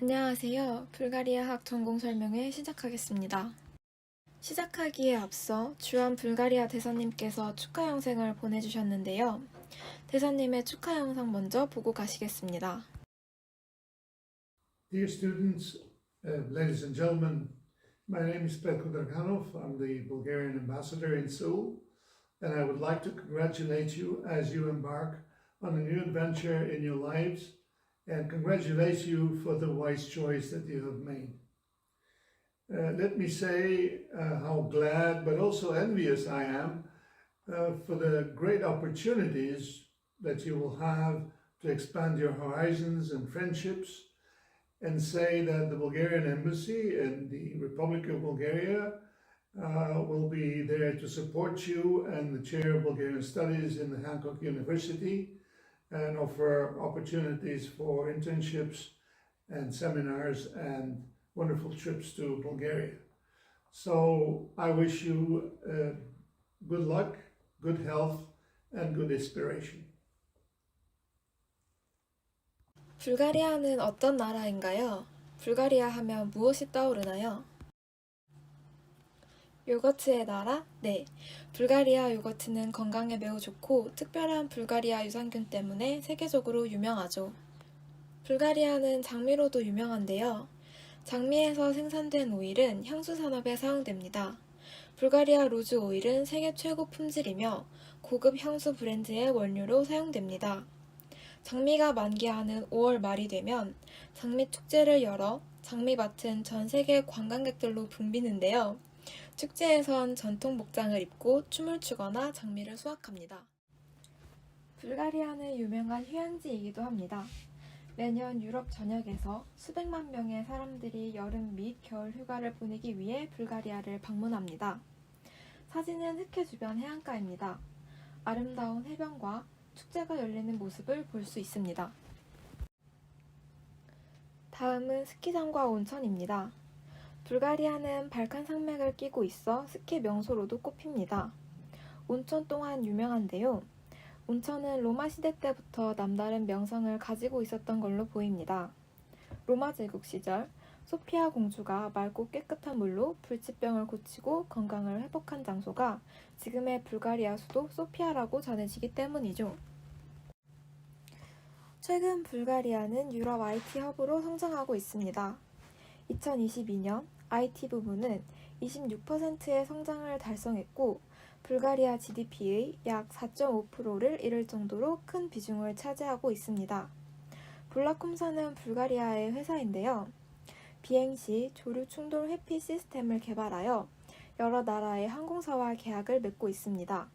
안녕하세요. 불가리아학 전공 설명회 시작하겠습니다. 시작하기에 앞서 주한 불가리아 대사님께서 축하 영상을 보내주셨는데요. 대사님의 축하 영상 먼저 보고 가시겠습니다. Dear students, ladies and gentlemen, my name is Petko Draganov. I'm the Bulgarian ambassador in Seoul, and I would like to congratulate you as you embark on a new adventure in your lives and congratulate you for the wise choice that you have made. Let me say how glad but also envious I am for the great opportunities that you will have to expand your horizons and friendships, and say that the Bulgarian Embassy and the Republic of Bulgaria will be there to support you and the Chair of Bulgarian Studies in the Hancock University and offer opportunities for internships and seminars and wonderful trips to Bulgaria. So I wish you good luck, good health, and good inspiration. 불가리아는 어떤 나라인가요? 불가리아 하면 무엇이 떠오르나요? 요거트의 나라? 네. 불가리아 요거트는 건강에 매우 좋고 특별한 불가리아 유산균 때문에 세계적으로 유명하죠. 불가리아는 장미로도 유명한데요. 장미에서 생산된 오일은 향수 산업에 사용됩니다. 불가리아 로즈 오일은 세계 최고 품질이며 고급 향수 브랜드의 원료로 사용됩니다. 장미가 만개하는 5월 말이 되면 장미 축제를 열어 장미밭은 전 세계 관광객들로 붐비는데요. 축제에선 전통 복장을 입고 춤을 추거나 장미를 수확합니다. 불가리아는 유명한 휴양지이기도 합니다. 매년 유럽 전역에서 수백만 명의 사람들이 여름 및 겨울 휴가를 보내기 위해 불가리아를 방문합니다. 사진은 흑해 주변 해안가입니다. 아름다운 해변과 축제가 열리는 모습을 볼 수 있습니다. 다음은 스키장과 온천입니다. 불가리아는 발칸 산맥을 끼고 있어 스키 명소로도 꼽힙니다. 온천 또한 유명한데요. 온천은 로마 시대 때부터 남다른 명성을 가지고 있었던 걸로 보입니다. 로마 제국 시절 소피아 공주가 맑고 깨끗한 물로 불치병을 고치고 건강을 회복한 장소가 지금의 불가리아 수도 소피아라고 전해지기 때문이죠. 최근 불가리아는 유럽 IT 허브로 성장하고 있습니다. 2022년 IT 부문은 26%의 성장을 달성했고 불가리아 GDP의 약 4.5%를 이룰 정도로 큰 비중을 차지하고 있습니다. 블라콤사는 불가리아의 회사인데요. 비행시 조류 충돌 회피 시스템을 개발하여 여러 나라의 항공사와 계약을 맺고 있습니다.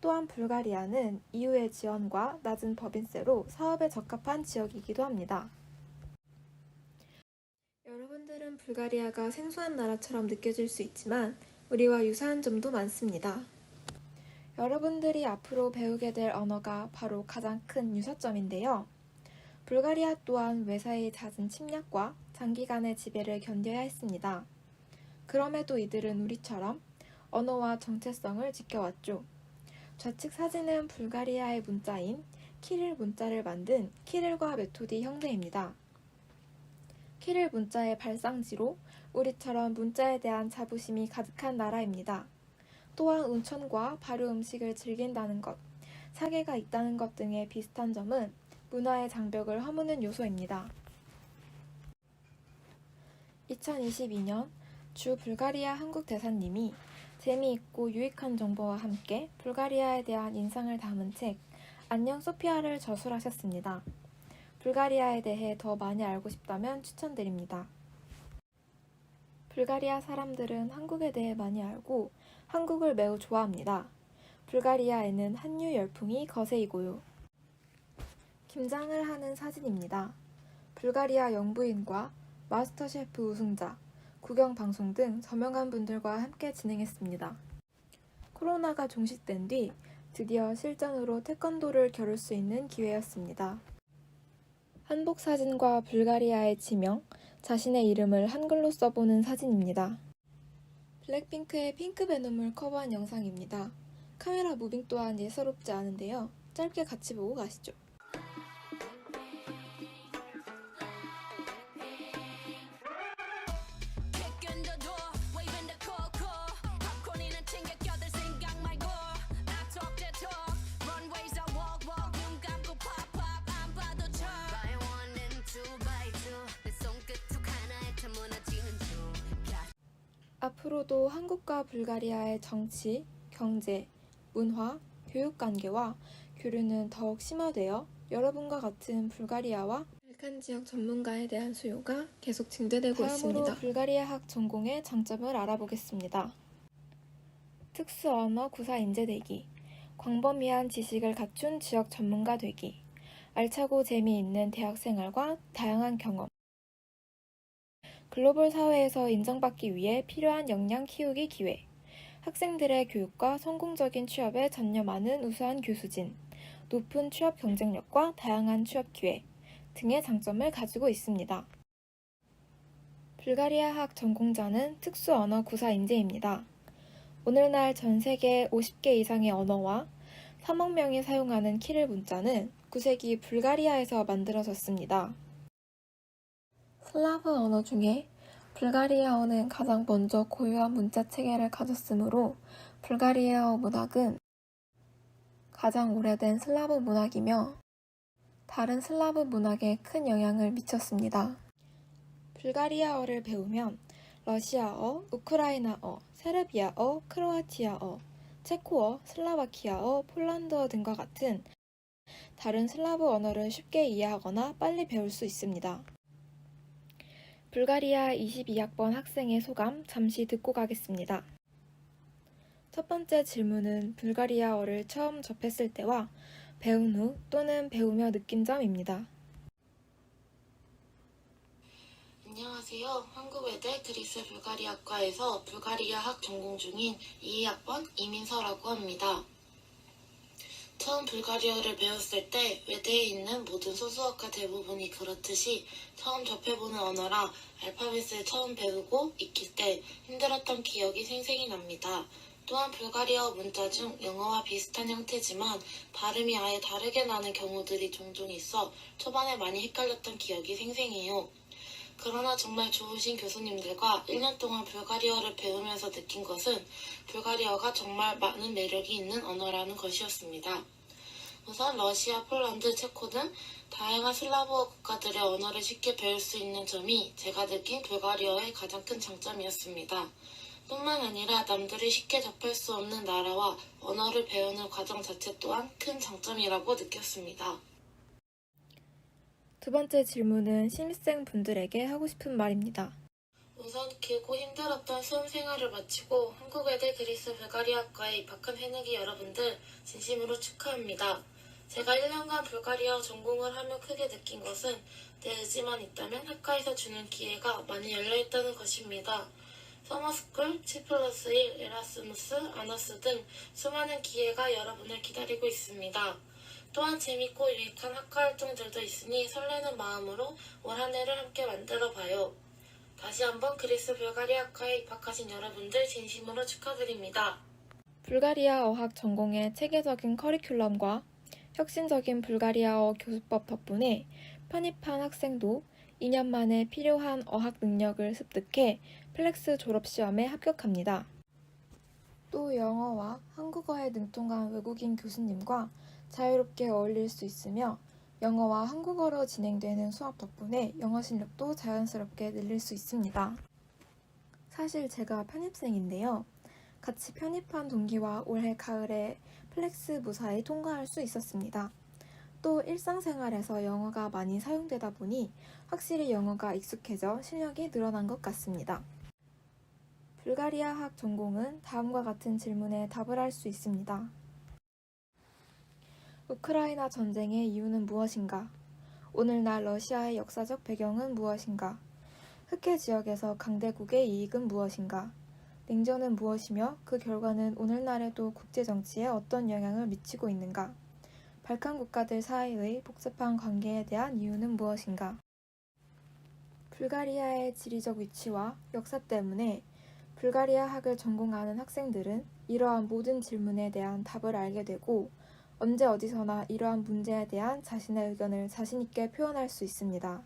또한 불가리아는 EU의 지원과 낮은 법인세로 사업에 적합한 지역이기도 합니다. 여러분들은 불가리아가 생소한 나라처럼 느껴질 수 있지만 우리와 유사한 점도 많습니다. 여러분들이 앞으로 배우게 될 언어가 바로 가장 큰 유사점인데요. 불가리아 또한 외사의 잦은 침략과 장기간의 지배를 견뎌야 했습니다. 그럼에도 이들은 우리처럼 언어와 정체성을 지켜왔죠. 좌측 사진은 불가리아의 문자인 키릴 문자를 만든 키릴과 메토디 형제입니다. 키릴 문자의 발상지로 우리처럼 문자에 대한 자부심이 가득한 나라입니다. 또한 온천과 발효 음식을 즐긴다는 것, 사계가 있다는 것 등의 비슷한 점은 문화의 장벽을 허무는 요소입니다. 2022년 주 불가리아 한국 대사님이 재미있고 유익한 정보와 함께 불가리아에 대한 인상을 담은 책 안녕 소피아를 저술하셨습니다. 불가리아에 대해 더 많이 알고 싶다면 추천드립니다. 불가리아 사람들은 한국에 대해 많이 알고 한국을 매우 좋아합니다. 불가리아에는 한류 열풍이 거세이고요. 김장을 하는 사진입니다. 불가리아 영부인과 마스터 셰프 우승자, 구경 방송 등 저명한 분들과 함께 진행했습니다. 코로나가 종식된 뒤 드디어 실전으로 태권도를 겨룰 수 있는 기회였습니다. 한복 사진과 불가리아의 지명, 자신의 이름을 한글로 써보는 사진입니다. 블랙핑크의 핑크 베놈을 커버한 영상입니다. 카메라 무빙 또한 예사롭지 않은데요. 짧게 같이 보고 가시죠. 앞으로도 한국과 불가리아의 정치, 경제, 문화, 교육 관계와 교류는 더욱 심화되어 여러분과 같은 불가리아와 발칸 지역 전문가에 대한 수요가 계속 증대되고 있습니다. 다음으로 불가리아학 전공의 장점을 알아보겠습니다. 특수 언어 구사 인재 되기, 광범위한 지식을 갖춘 지역 전문가 되기, 알차고 재미있는 대학 생활과 다양한 경험, 글로벌 사회에서 인정받기 위해 필요한 역량 키우기 기회, 학생들의 교육과 성공적인 취업에 전념하는 우수한 교수진, 높은 취업 경쟁력과 다양한 취업 기회 등의 장점을 가지고 있습니다. 불가리아학 전공자는 특수 언어 구사 인재입니다. 오늘날 전 세계 50개 이상의 언어와 3억 명이 사용하는 키릴 문자는 9세기 불가리아에서 만들어졌습니다. 슬라브 언어 중에 불가리아어는 가장 먼저 고유한 문자 체계를 가졌으므로 불가리아어 문학은 가장 오래된 슬라브 문학이며 다른 슬라브 문학에 큰 영향을 미쳤습니다. 불가리아어를 배우면 러시아어, 우크라이나어, 세르비아어, 크로아티아어, 체코어, 슬라바키아어, 폴란드어 등과 같은 다른 슬라브 언어를 쉽게 이해하거나 빨리 배울 수 있습니다. 불가리아 22학번 학생의 소감 잠시 듣고 가겠습니다. 첫 번째 질문은 불가리아어를 처음 접했을 때와 배운 후 또는 배우며 느낀 점입니다. 안녕하세요. 한국외대 그리스 불가리아과에서 불가리아학 전공 중인 22학번 이민서라고 합니다. 처음 불가리아어를 배웠을 때 외대에 있는 모든 소수어과 대부분이 그렇듯이 처음 접해보는 언어라 알파벳을 처음 배우고 익힐 때 힘들었던 기억이 생생히 납니다. 또한 불가리아어 문자 중 영어와 비슷한 형태지만 발음이 아예 다르게 나는 경우들이 종종 있어 초반에 많이 헷갈렸던 기억이 생생해요. 그러나 정말 좋으신 교수님들과 1년 동안 불가리아어를 배우면서 느낀 것은 불가리아어가 정말 많은 매력이 있는 언어라는 것이었습니다. 우선 러시아, 폴란드, 체코 등 다양한 슬라브어 국가들의 언어를 쉽게 배울 수 있는 점이 제가 느낀 불가리아어의 가장 큰 장점이었습니다. 뿐만 아니라 남들이 쉽게 접할 수 없는 나라와 언어를 배우는 과정 자체 또한 큰 장점이라고 느꼈습니다. 두 번째 질문은 신입생분들에게 하고 싶은 말입니다. 우선 길고 힘들었던 수험 생활을 마치고 한국외대 그리스 불가리아과에 입학한 새내기 여러분들 진심으로 축하합니다. 제가 1년간 불가리아어 전공을 하며 크게 느낀 것은 내 의지만 있다면 학과에서 주는 기회가 많이 열려있다는 것입니다. 서머스쿨, 7+1, 에라스무스, 아너스 등 수많은 기회가 여러분을 기다리고 있습니다. 또한 재밌고 유익한 학과 활동들도 있으니 설레는 마음으로 올 한 해를 함께 만들어봐요. 다시 한번 그리스 불가리아과에 입학하신 여러분들 진심으로 축하드립니다. 불가리아 어학 전공의 체계적인 커리큘럼과 혁신적인 불가리아어 교수법 덕분에 편입한 학생도 2년 만에 필요한 어학 능력을 습득해 플렉스 졸업시험에 합격합니다. 또 영어와 한국어에 능통한 외국인 교수님과 자유롭게 어울릴 수 있으며 영어와 한국어로 진행되는 수업 덕분에 영어 실력도 자연스럽게 늘릴 수 있습니다. 사실 제가 편입생인데요. 같이 편입한 동기와 올해 가을에 플렉스 무사히 통과할 수 있었습니다. 또 일상생활에서 영어가 많이 사용되다 보니 확실히 영어가 익숙해져 실력이 늘어난 것 같습니다. 불가리아학 전공은 다음과 같은 질문에 답을 할 수 있습니다. 우크라이나 전쟁의 이유는 무엇인가? 오늘날 러시아의 역사적 배경은 무엇인가? 흑해 지역에서 강대국의 이익은 무엇인가? 냉전은 무엇이며 그 결과는 오늘날에도 국제정치에 어떤 영향을 미치고 있는가? 발칸 국가들 사이의 복잡한 관계에 대한 이유는 무엇인가? 불가리아의 지리적 위치와 역사 때문에 불가리아학을 전공하는 학생들은 이러한 모든 질문에 대한 답을 알게 되고 언제 어디서나 이러한 문제에 대한 자신의 의견을 자신있게 표현할 수 있습니다.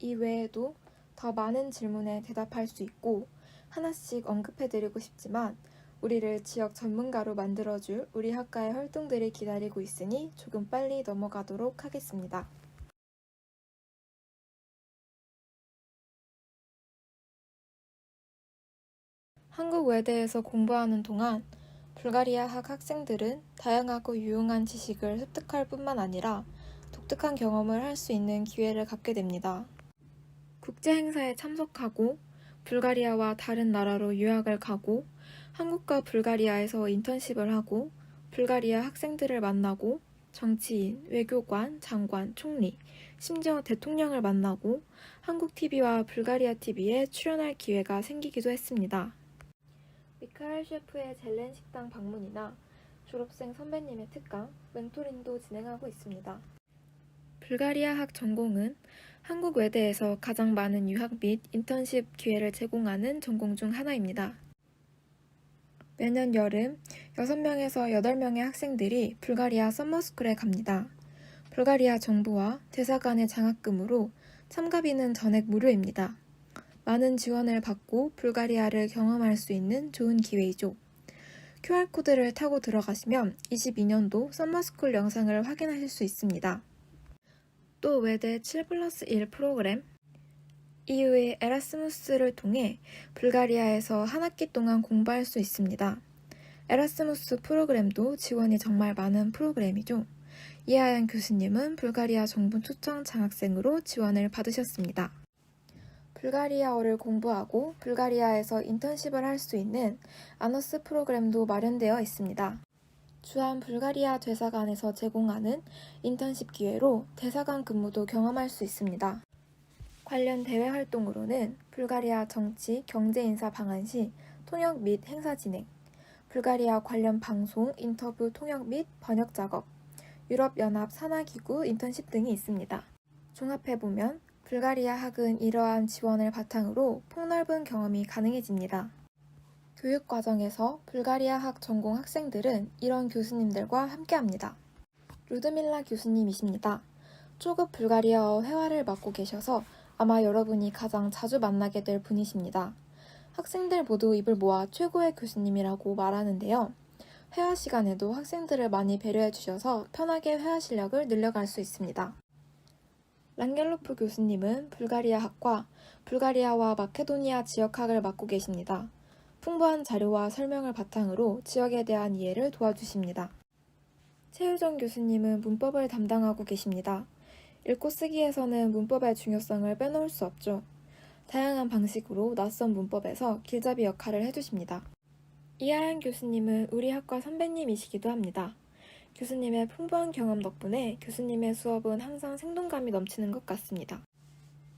이 외에도 더 많은 질문에 대답할 수 있고 하나씩 언급해드리고 싶지만 우리를 지역 전문가로 만들어줄 우리 학과의 활동들이 기다리고 있으니 조금 빨리 넘어가도록 하겠습니다. 한국 외대에서 공부하는 동안 불가리아학 학생들은 다양하고 유용한 지식을 습득할 뿐만 아니라 독특한 경험을 할 수 있는 기회를 갖게 됩니다. 국제 행사에 참석하고 불가리아와 다른 나라로 유학을 가고 한국과 불가리아에서 인턴십을 하고 불가리아 학생들을 만나고 정치인, 외교관, 장관, 총리, 심지어 대통령을 만나고 한국 TV와 불가리아 TV에 출연할 기회가 생기기도 했습니다. 미카엘 셰프의 젤렌 식당 방문이나 졸업생 선배님의 특강, 멘토링도 진행하고 있습니다. 불가리아학 전공은 한국 외대에서 가장 많은 유학 및 인턴십 기회를 제공하는 전공 중 하나입니다. 매년 여름 6명에서 8명의 학생들이 불가리아 서머스쿨에 갑니다. 불가리아 정부와 대사관의 장학금으로 참가비는 전액 무료입니다. 많은 지원을 받고 불가리아를 경험할 수 있는 좋은 기회이죠. QR코드를 타고 들어가시면 22년도 서머스쿨 영상을 확인하실 수 있습니다. 또 외대 7+1 프로그램, 이후에 에라스무스를 통해 불가리아에서 한 학기 동안 공부할 수 있습니다. 에라스무스 프로그램도 지원이 정말 많은 프로그램이죠. 이하연 교수님은 불가리아 정부 초청 장학생으로 지원을 받으셨습니다. 불가리아어를 공부하고 불가리아에서 인턴십을 할 수 있는 아너스 프로그램도 마련되어 있습니다. 주한 불가리아 대사관에서 제공하는 인턴십 기회로 대사관 근무도 경험할 수 있습니다. 관련 대외 활동으로는 불가리아 정치, 경제 인사 방한 시 통역 및 행사 진행, 불가리아 관련 방송, 인터뷰 통역 및 번역 작업, 유럽연합 산하기구 인턴십 등이 있습니다. 종합해보면 불가리아 학은 이러한 지원을 바탕으로 폭넓은 경험이 가능해집니다. 교육 과정에서 불가리아 학 전공 학생들은 이런 교수님들과 함께합니다. 루드밀라 교수님이십니다. 초급 불가리아어 회화를 맡고 계셔서 아마 여러분이 가장 자주 만나게 될 분이십니다. 학생들 모두 입을 모아 최고의 교수님이라고 말하는데요. 회화 시간에도 학생들을 많이 배려해 주셔서 편하게 회화 실력을 늘려갈 수 있습니다. 랑겔로프 교수님은 불가리아학과 불가리아와 마케도니아 지역학을 맡고 계십니다. 풍부한 자료와 설명을 바탕으로 지역에 대한 이해를 도와주십니다. 최유정 교수님은 문법을 담당하고 계십니다. 읽고 쓰기에서는 문법의 중요성을 빼놓을 수 없죠. 다양한 방식으로 낯선 문법에서 길잡이 역할을 해주십니다. 이하연 교수님은 우리 학과 선배님이시기도 합니다. 교수님의 풍부한 경험 덕분에 교수님의 수업은 항상 생동감이 넘치는 것 같습니다.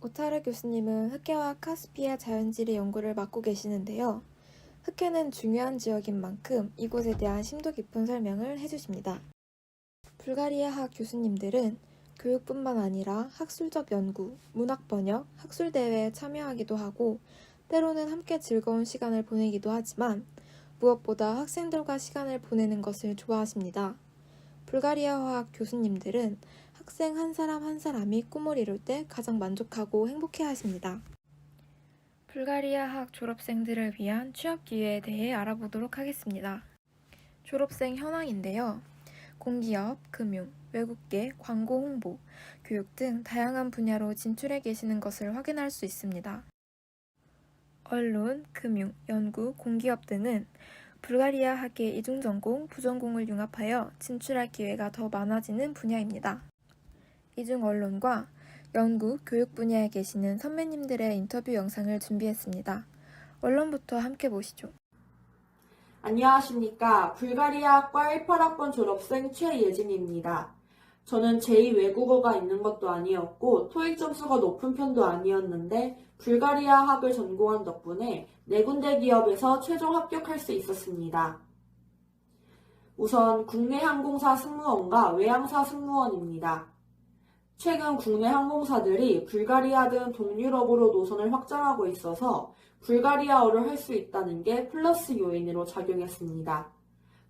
오타르 교수님은 흑해와 카스피의 자연지리 연구를 맡고 계시는데요. 흑해는 중요한 지역인 만큼 이곳에 대한 심도 깊은 설명을 해주십니다. 불가리아학 교수님들은 교육뿐만 아니라 학술적 연구, 문학 번역, 학술 대회에 참여하기도 하고 때로는 함께 즐거운 시간을 보내기도 하지만 무엇보다 학생들과 시간을 보내는 것을 좋아하십니다. 불가리아화학 교수님들은 학생 한 사람 한 사람이 꿈을 이룰 때 가장 만족하고 행복해 하십니다. 불가리아학 졸업생들을 위한 취업 기회에 대해 알아보도록 하겠습니다. 졸업생 현황인데요. 공기업, 금융, 외국계, 광고 홍보, 교육 등 다양한 분야로 진출해 계시는 것을 확인할 수 있습니다. 언론, 금융, 연구, 공기업 등은 불가리아학의 이중전공, 부전공을 융합하여 진출할 기회가 더 많아지는 분야입니다. 이중 언론과 연구, 교육 분야에 계시는 선배님들의 인터뷰 영상을 준비했습니다. 언론부터 함께 보시죠. 안녕하십니까. 불가리아학과 18학번 졸업생 최예진입니다. 저는 제2외국어가 있는 것도 아니었고 토익 점수가 높은 편도 아니었는데 불가리아학을 전공한 덕분에 4군데 기업에서 최종 합격할 수 있었습니다. 우선 국내 항공사 승무원과 외항사 승무원입니다. 최근 국내 항공사들이 불가리아 등 동유럽으로 노선을 확장하고 있어서 불가리아어를 할 수 있다는 게 플러스 요인으로 작용했습니다.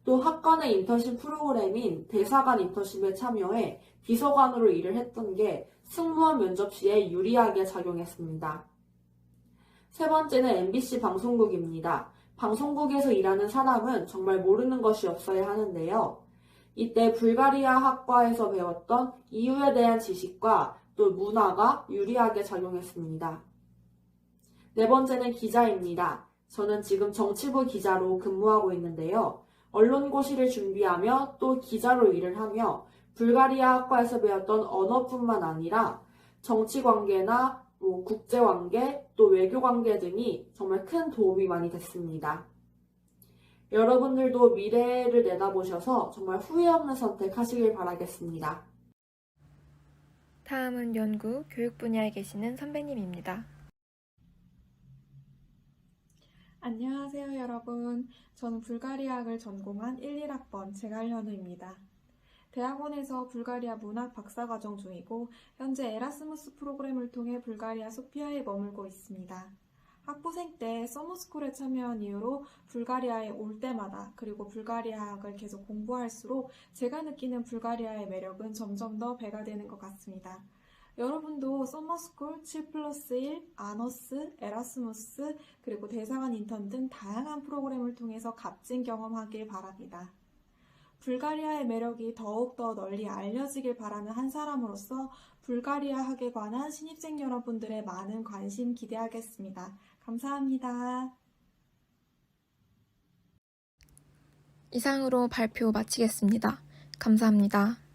또 학과내 인턴십 프로그램인 대사관 인턴십에 참여해 비서관으로 일을 했던 게 승무원 면접 시에 유리하게 작용했습니다. 세 번째는 MBC 방송국입니다. 방송국에서 일하는 사람은 정말 모르는 것이 없어야 하는데요. 이때 불가리아 학과에서 배웠던 이유에 대한 지식과 또 문화가 유리하게 작용했습니다. 네 번째는 기자입니다. 저는 지금 정치부 기자로 근무하고 있는데요. 언론고시를 준비하며 또 기자로 일을 하며 불가리아 학과에서 배웠던 언어뿐만 아니라 정치관계나 국제관계, 또 외교관계 등이 정말 큰 도움이 많이 됐습니다. 여러분들도 미래를 내다보셔서 정말 후회 없는 선택하시길 바라겠습니다. 다음은 연구, 교육 분야에 계시는 선배님입니다. 안녕하세요, 여러분. 저는 불가리아학을 전공한 1, 1학번 제갈현우입니다. 대학원에서 불가리아 문학 박사과정 중이고 현재 에라스무스 프로그램을 통해 불가리아 소피아에 머물고 있습니다. 학부생 때 서머스쿨에 참여한 이후로 불가리아에 올 때마다 그리고 불가리아학을 계속 공부할수록 제가 느끼는 불가리아의 매력은 점점 더 배가 되는 것 같습니다. 여러분도 서머스쿨, 7+1, 아너스, 에라스무스, 그리고 대사관 인턴 등 다양한 프로그램을 통해서 값진 경험하길 바랍니다. 불가리아의 매력이 더욱더 널리 알려지길 바라는 한 사람으로서 불가리아학에 관한 신입생 여러분들의 많은 관심 기대하겠습니다. 감사합니다. 이상으로 발표 마치겠습니다. 감사합니다.